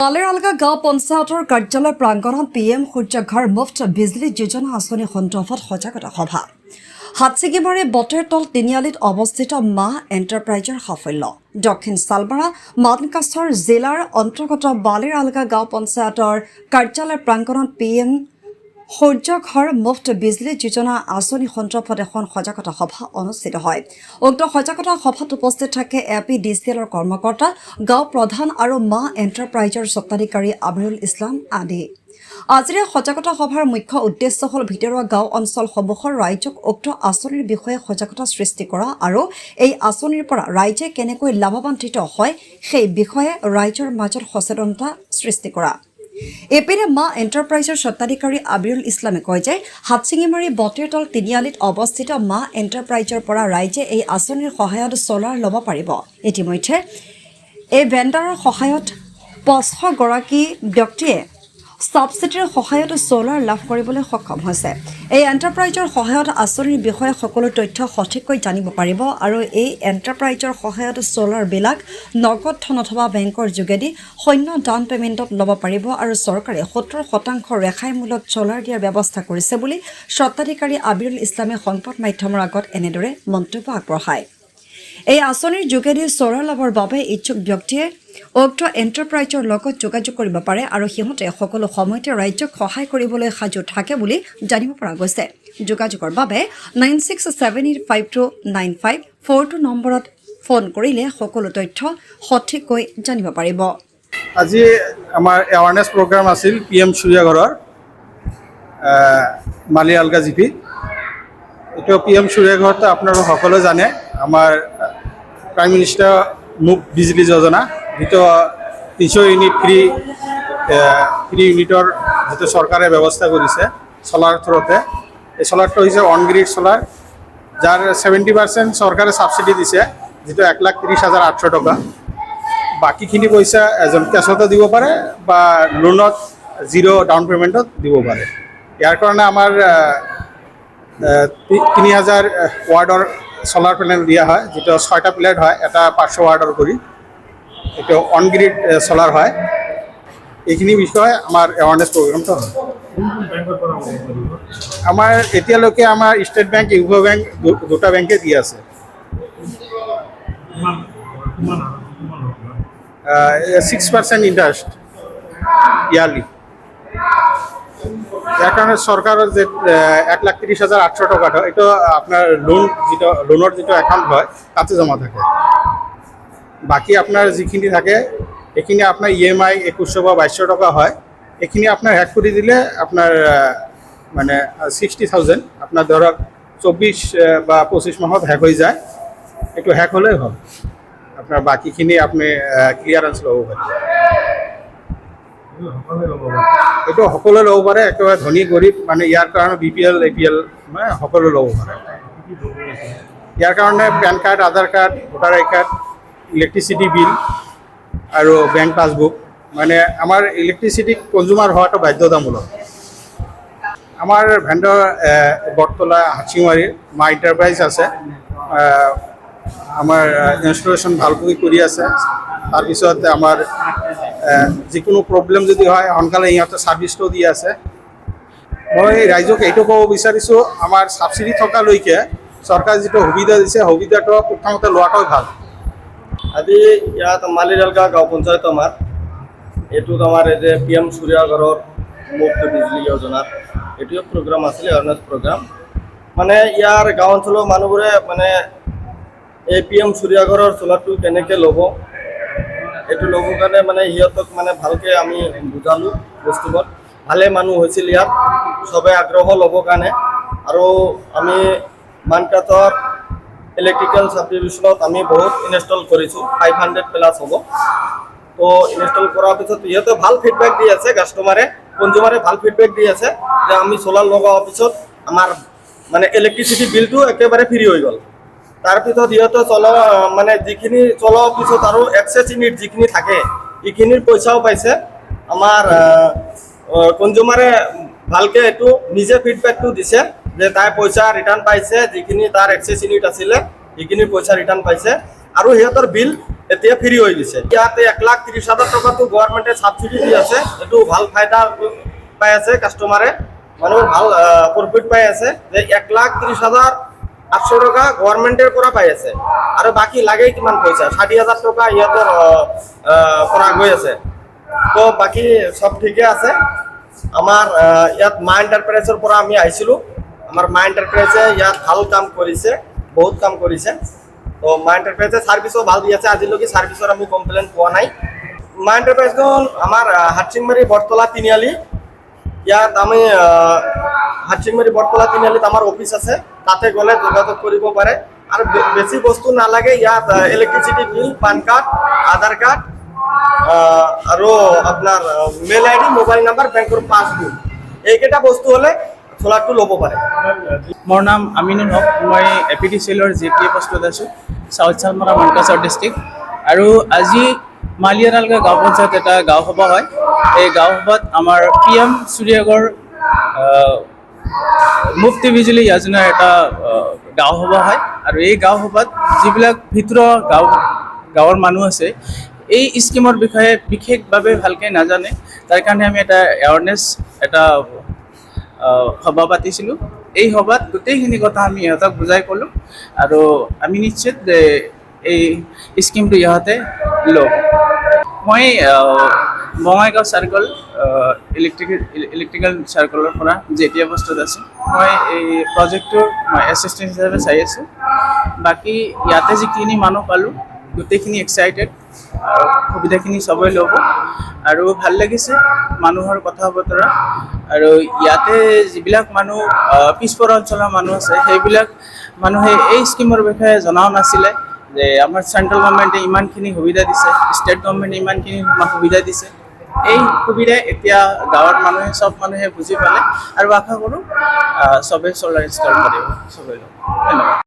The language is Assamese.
মালেৰালগা গাঁও পঞ্চায়তৰ কাৰ্যালয় প্ৰাংগণত PM সূৰ্যঘৰ মুফ্ত বিজলী যোজনা আঁচনি সন্দৰ্ভত সজাগতা সভা। হাটছিগিমাৰী বটেৰতল তিনিআলিত অৱস্থিত মা এণ্টাৰপ্ৰাইজৰ সাফল্য। দক্ষিণ চালমাৰা মানকাছৰ জিলাৰ অন্তৰ্গত মালেৰালগা গাঁও পঞ্চায়তৰ কাৰ্যালয় প্ৰাংগণত PM সূৰ্যঘৰ মুফ্ত বিজলী যোজনা আঁচনি সন্দৰ্ভত এখন সজাগতা সভা অনুষ্ঠিত হয়। উক্ত সজাগতা সভাত উপস্থিত থাকে APDCLৰ কৰ্মকৰ্তা, গাঁও প্ৰধান আৰু মা এণ্টাৰপ্ৰাইজৰ স্বত্বাধিকাৰী আমিৰুল ইছলাম আদি। আজিৰ সজাগতা সভাৰ মুখ্য উদ্দেশ্য হ'ল ভিতৰুৱা গাঁও অঞ্চলসমূহৰ ৰাইজক উক্ত আঁচনিৰ বিষয়ে সজাগতা সৃষ্টি কৰা আৰু এই আঁচনিৰ পৰা ৰাইজে কেনেকৈ লাভৱান্বিত হয় সেই বিষয়ে ৰাইজৰ মাজত সচেতনতা সৃষ্টি কৰা। এপিনে মা এণ্টাৰপ্ৰাইজৰ স্বত্বাধিকাৰী আমিৰুল ইছলামে কয় যে হাটছিঙিমাৰী বটেৰতল তিনিআলিত অৱস্থিত মা এণ্টাৰপ্ৰাইজৰ পৰা ৰাইজে এই আঁচনিৰ সহায়ত ছ'লাৰ ল'ব পাৰিব। ইতিমধ্যে এই ভেণ্ডাৰৰ সহায়ত ৫০০ গৰাকী ব্যক্তিয়ে ছাবচিডিৰ সহায়ত ছ'লাৰ লাভ কৰিবলৈ সক্ষম হৈছে। এই এণ্টাৰপ্ৰাইজৰ সহায়ত আঁচনিৰ বিষয়ে সকলো তথ্য সঠিককৈ জানিব পাৰিব আৰু এই এণ্টাৰপ্ৰাইজৰ সহায়ত ছ'লাৰবিলাক নগদ ধন অথবা বেংকৰ যোগেদি শূন্য ডাউন পে'মেণ্টত ল'ব পাৰিব আৰু চৰকাৰে ৭০% ৰেহাইমূলক ছ'লাৰ দিয়াৰ ব্যৱস্থা কৰিছে বুলি স্বত্বাধিকাৰী আমিৰুল ইছলামে সংবাদ মাধ্যমৰ আগত এনেদৰে মন্তব্য আগবঢ়ায়। এই আঁচনিৰ যোগেদি ছ'লাৰ লাভৰ বাবে ইচ্ছুক ব্যক্তিয়ে উক্ত এণ্টাৰপ্ৰাইজৰ লগত যোগাযোগ কৰিব পাৰে আৰু সিহঁতে সকলো সময়তে ৰাজ্যক সহায় কৰিবলৈ সাজু থাকে বুলি জানিব পৰা গৈছে। যোগাযোগৰ বাবে 9678529542 নম্বৰত ফোন কৰিলে সকলো তথ্য সঠিককৈ জানিব পাৰিব। আজি আমাৰ এৱাৰনেছ প্ৰগ্ৰাম আছিল PM সূৰ্যঘৰৰ মালিয়ালগা জিপি। এইটো PM সূৰ্যঘৰটো আপোনালোক সকলোৱে জানে, আমাৰ প্ৰাইম মিনিষ্টাৰ মুফ্ত বিজলী যোজনা, যিটো ৩০০ ইউনিট ফ্ৰী ইউনিটৰ যিটো চৰকাৰে ব্যৱস্থা কৰিছে ছ'লাৰ থ্ৰুতে। এই ছ'লাৰটো হৈছে অন গ্ৰীড ছ'লাৰ, যাৰ 70% চৰকাৰে ছাবচিডি দিছে, যিটো ১,৩০,৮০০ টকা। বাকীখিনি পইচা এজন কেছতো দিব পাৰে বা লোনত 0 ডাউন পে'মেণ্টত দিব পাৰে। ইয়াৰ কাৰণে আমাৰ ৩,০০০ ৱাৰ্ডৰ ছ'লাৰ পেনেল দিয়া হয়, যিটো ৬টা প্লেট হয়, এটা ৫০০ ৱাৰ্ডৰ কৰি। এইটো অন গ্ৰীড ছ'লাৰ হয়। এইখিনি বিষয়ে আমাৰ এৱাৰনেছ প্ৰগ্ৰামটো হয়। আমাৰ এতিয়ালৈকে আমাৰ ষ্টেট বেংক, ইউকো বেংক দুটা বেংকে দি আছে। 6% ইণ্টাৰেষ্ট ইয়াৰলি। ইয়াৰ কাৰণে চৰকাৰৰ যে ১,৩০,৮০০ টকাটো, এইটো আপোনাৰ লোনৰ যিটো একাউণ্ট হয় তাতে জমা থাকে। বাকী আপোনাৰ যিখিনি থাকে এইখিনি আপোনাৰ EMI ২১০০ বা ২২০০ টকা হয়। এইখিনি আপোনাৰ শেষ কৰি দিলে আপোনাৰ মানে 60,000 আপোনাৰ ধৰক ২৪ বা ২৫ মাহত শেষ হৈ যায়। এইটো শেষ হ'লেই হ'ল, আপোনাৰ বাকীখিনি আপুনি ক্লিয়াৰেঞ্চ ল'ব পাৰে। এইটো সকলোৱে ল'ব পাৰে, একেবাৰে ধনী গৰীব, মানে ইয়াৰ কাৰণে BPL, APL মানে সকলো ল'ব পাৰে। ইয়াৰ কাৰণে পেন কাৰ্ড, আধাৰ কাৰ্ড, ভোটাৰ আই কাৰ্ড, ইলেক্ট্ৰিচিটি বিল আৰু বেংক পাছবুক, মানে আমাৰ ইলেক্ট্ৰিচিটি কনজিউমাৰ হোৱাটো বাধ্যতামূলক। আমাৰ ভেণ্ডৰ বটতলা হাটছিঙিমাৰীৰ মা এণ্টাৰপ্ৰাইজ আছে, আমাৰ ইনষ্টলেশ্যন ভালকৈ কৰি আছে। তাৰপিছত আমাৰ যিকোনো প্ৰব্লেম যদি হয় সোনকালে ইহঁতে ছাৰ্ভিচটো দি আছে। মই ৰাইজক এইটো ক'ব বিচাৰিছোঁ, আমাৰ ছাবচিডি থকালৈকে চৰকাৰে যিটো সুবিধা দিছে, সুবিধাটো প্ৰথমতে লোৱাটোৱে ভাল। আজি ইয়াত মালিয়ালগা গাঁও পঞ্চায়ত আমাৰ এইটোত আমাৰ এই যে PM সূৰ্যঘৰৰ মুফ্ত বিজলী যোজনাৰ এইটোৱে প্ৰগ্ৰাম আছিলে, এৱাৰনেছ প্ৰগ্ৰাম। মানে ইয়াৰ গাঁও অঞ্চলৰ মানুহবোৰে মানে এই PM সূৰ্যঘৰৰ ছ'লাৰটো কেনেকৈ ল'ব, এইটো ল'বৰ কাৰণে মানে সিহঁতক মানে ভালকৈ আমি বুজালোঁ বস্তুবোৰ। ভালে মানুহ হৈছিল ইয়াত, চবে আগ্ৰহ ল'বৰ কাৰণে। আৰু আমি মানকাছৰ ইলেক্ট্ৰিকেল ছাবডিভিশ্যনত আমি বহুত ইনষ্টল কৰিছোঁ, 500+ হ'ব। তো ইনষ্টল কৰাৰ পিছত ইহঁতে ভাল ফিডবেক দি আছে, কনজিউমাৰে ভাল ফিডবেক দি আছে যে আমি ছ'লাৰ লগোৱাৰ পিছত আমাৰ মানে ইলেক্ট্ৰিচিটি বিলটো একেবাৰে ফ্ৰী হৈ গ'ল। তাৰপিছত ইহঁতে মানে যিখিনি চলোৱাৰ পিছত আৰু এক্সেছ ইউনিট যিখিনি থাকে এইখিনিৰ পইচাও পাইছে। আমাৰ কনজিউমাৰে ভালকৈ এইটো নিজে ফিডবেকটো দিছে যে তাই পইচা ৰিটাৰ্ণ পাইছে, যিখিনি তাৰ এক্সেছ ইউনিট আছিলে সেইখিনি পইচা ৰিটাৰ্ণ পাইছে। আৰু সিহঁতৰ বিল এতিয়া ফ্ৰী হৈ গৈছে। ইয়াতে 1,30,000 টকাটো গভৰ্ণমেণ্টে ছাবচিডি দি আছে, এইটো ভাল ফাইদা পাই আছে কাষ্টমাৰে, মানুহে ভাল প্ৰফিট পাই আছে যে 1,30,800 টকা গভৰ্ণমেণ্টৰ পৰা পাই আছে। আৰু বাকী লাগে কিমান পইচা, 60,000 টকা ইহঁতৰ পৰা গৈ আছে। তো বাকী সব ঠিকে আছে। আমাৰ ইয়াত মা এণ্টাৰপ্ৰাইজৰ পৰা আমি আহিছিলোঁ। আমাৰ মা এণ্টাৰপ্ৰাইজে ইয়াত ভাল কাম কৰিছে, বহুত কাম কৰিছে। তো মা এণ্টাৰপ্ৰাইজে ছাৰ্ভিচো ভাল দি আছে, আজিলৈকে ছাৰ্ভিচৰ আমি কমপ্লেইন পোৱা নাই। মা এণ্টাৰপ্ৰাইজখন আমাৰ হাটচিংমাৰী বটতলা তিনিআলি, ইয়াত আমি হাটচিংমাৰী বটতলা তিনিআলিত আমাৰ অফিচ আছে, তাতে গ'লে যোগাযোগ কৰিব পাৰে। আৰু বেছি বস্তু নালাগে, ইয়াত ইলেক্ট্ৰিচিটি বিল, পান কাৰ্ড, আধাৰ কাৰ্ড আৰু আপোনাৰ মেইল আইডি, মোবাইল নাম্বাৰ, বেংকৰ পাছবুক, এইকেইটা বস্তু হ'লে চ'লাৰটো ল'ব পাৰে। মোৰ নাম আমিনুল হক, মই APDCL-ৰ GTA পোষ্টত আছোঁ, চাউথ চালমাৰা মনকাছাৰ ডিষ্ট্ৰিক্ট। আৰু আজি মালিয়াৰালগা গাঁও পঞ্চায়ত এটা গাঁও সভা হয়। এই গাঁও সভাত আমাৰ PM সূৰ্যাগৰ মুফ্তি বিজুলী যোজনাৰ এটা গাঁও সভা হয়। আৰু এই গাঁও সভাত যিবিলাক ভিতৰুৱা গাঁৱৰ মানুহ আছে, এই স্কিমৰ বিষয়ে বিশেষভাৱে ভালকৈ নাজানে, তাৰ কাৰণে আমি এটা এৱাৰনেছ এটা সভা পাতিছিলোঁ। এই সভাত গোটেইখিনি কথা আমি ইহঁতক বুজাই ক'লোঁ, আৰু আমি নিশ্চিত যে এই স্কিমটো ইহঁতে ল'ব। মই বঙাইগাঁও চাৰ্কল ইলেক্ট্ৰিকেল চাৰ্কলৰ পৰা GTA পোষ্টত আছোঁ। মই এই প্ৰজেক্টটোৰ মই এছিষ্টেণ্ট হিচাপে চাই আছোঁ। বাকী ইয়াতে যিখিনি মানুহ পালোঁ, গোটেইখিনি এক্সাইটেড, আৰু সুবিধাখিনি চবেই ল'ব। আৰু ভাল লাগিছে মানুহৰ কথা বতৰা। আৰু ইয়াতে যিবিলাক মানুহ পিছপৰা অঞ্চলৰ মানুহ আছে, সেইবিলাক মানুহে এই স্কিমৰ বিষয়ে জনাও নাছিলে যে আমাৰ চেণ্ট্ৰেল গভৰ্ণমেণ্টে ইমানখিনি সুবিধা দিছে, ষ্টেট গভৰ্ণমেণ্টে ইমানখিনি সুবিধা দিছে। এই সুবিধা এতিয়া গাঁৱৰ মানুহে, চব মানুহে বুজি পালে, আৰু আশা কৰোঁ চবেই চ'লাৰ ইনষ্টল কৰিব, চবেই ল'ব। ধন্যবাদ।